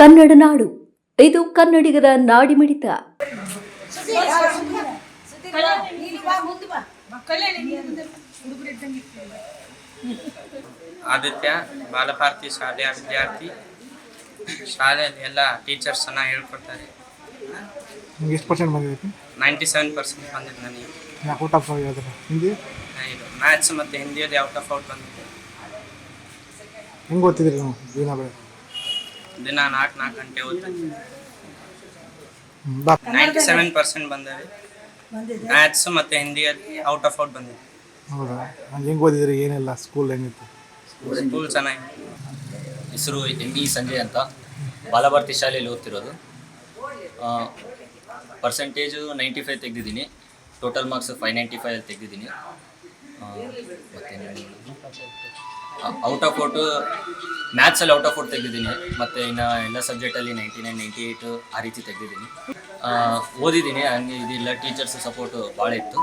ಕನ್ನಡ ನಾಡು, ಇದು ಕನ್ನಡಿಗರ ನಾಡಿಮಿಡಿತ. ಆದಿತ್ಯ ಬಾಲಭಾರತಿ ಶಾಲೆಯ ವಿದ್ಯಾರ್ಥಿ. ಶಾಲೆಯಲ್ಲಿ ಎಲ್ಲ ಟೀಚರ್ಸ್ ಚೆನ್ನಾಗಿ ಹೇಳ್ಕೊಡ್ತಾರೆ. ಎಷ್ಟು ಪರ್ಸೆಂಟ್ ಬಂದಿದೆ? 97% ಬಂದಿದೆ ನನಗೆ. ಔಟ್ ಆಫ್ ಹಿಂದಿ, ಇದು ಮ್ಯಾಥ್ಸ್ ಮತ್ತು ಹಿಂದಿಯಲ್ಲಿ ಔಟ್ ಆಫ್ ಔಟ್ ಬಂದಿದೆ. ಹೆಂಗೆ ಓದ್ತಿದ್ರಿ ನೀವು ದಿನ 4 ಗಂಟೆ ಓದ್ತೀನಿ. ಬಾ 97% ಬಂದಿದೆ. ಮ್ಯಾಥ್ಸ್ ಮತ್ತು ಹಿಂದಿಯಲ್ಲಿ ಔಟ್ ಆಫ್ ಔಟ್ ಬಂದಿದೆ. ಹೌದಾ? ಹೆಂಗೆ ಓದಿದ್ರಿ? ಏನೆಲ್ಲ ಸ್ಕೂಲ್ ಹೆಂಗಿತ್ತು? ಸ್ಕೂಲ್ ಚೆನ್ನಾಗಿ. ಹೆಸರು ME ಸಂಜಯ್ ಅಂತ, ಬಾಲಭಾರತಿ ಶಾಲೆಯಲ್ಲಿ ಓದ್ತಿರೋದು. ಪರ್ಸೆಂಟೇಜು 95 ತೆಗೆದಿದ್ದೀನಿ. ಟೋಟಲ್ ಮಾರ್ಕ್ಸ್ 595 ತೆಗೆದಿದ್ದೀನಿ. ಮತ್ತು ಔಟ್ ಆಫ್ ಔಟು ಮ್ಯಾಥ್ಸಲ್ಲಿ ಔಟ್ ಆಫ್ ಔಟ್ ತೆಗೆದಿದ್ದೀನಿ. ಮತ್ತು ಇನ್ನು ಎಲ್ಲ ಸಬ್ಜೆಕ್ಟಲ್ಲಿ 99, 98 ಆ ರೀತಿ ತೆಗೆದಿದ್ದೀನಿ. ಓದಿದ್ದೀನಿ. ಹಂಗೆ ಇದಿಲ್ಲ, ಟೀಚರ್ಸ್ ಸಪೋರ್ಟು ಭಾಳ ಇತ್ತು.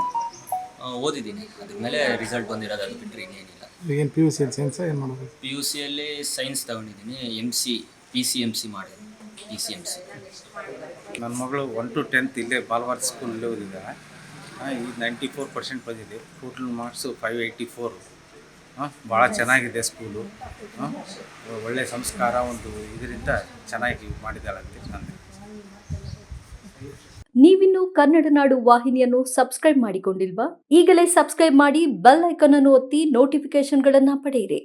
ಓದಿದ್ದೀನಿ. ಅದ್ರ ಮೇಲೆ ರಿಸಲ್ಟ್ ಬಂದಿರೋದು, ಅದು ಬಿಟ್ಟರೆ ಇನ್ನೇನಿಲ್ಲ. ಏನು PUC ಸೈನ್ಸ್ ಏನು ಮಾಡೋದು? PUC ಯಲ್ಲಿ ಸೈನ್ಸ್ ತಗೊಂಡಿದ್ದೀನಿ. PCMC ಮಾಡಿದ್ದೀನಿ. PCMC. ನನ್ನ ಮಗಳು 1 to 10th ಇಲ್ಲೇ ಬಾಲಭಾರತಿ ಸ್ಕೂಲಲ್ಲೇ ಓದಿದ್ದಾಳೆ. ಈಗ 94% ಬಂದಿದೆ. Total marks 584. ಭಾಳ ಚೆನ್ನಾಗಿದೆ ಸ್ಕೂಲು. ಒಳ್ಳೆಯ ಸಂಸ್ಕಾರ ಒಂದು ಇದರಿಂದ ಚೆನ್ನಾಗಿ ಮಾಡಿದ್ದಾಳೆ ಅಂತ ನಾನು. ನೀವಿನ್ನು ಕನ್ನಡ ನಾಡು ವಾಹಿನಿಯನ್ನು ಸಬ್ಸ್ಕ್ರೈಬ್ ಮಾಡಿಕೊಂಡಿಲ್ವಾ? ಈಗಲೇ ಸಬ್ಸ್ಕ್ರೈಬ್ ಮಾಡಿ, ಬೆಲ್ ಐಕಾನ್ ಅನ್ನು ಒತ್ತಿ ನೋಟಿಫಿಕೇಶನ್ಗಳನ್ನು ಪಡೆಯಿರಿ.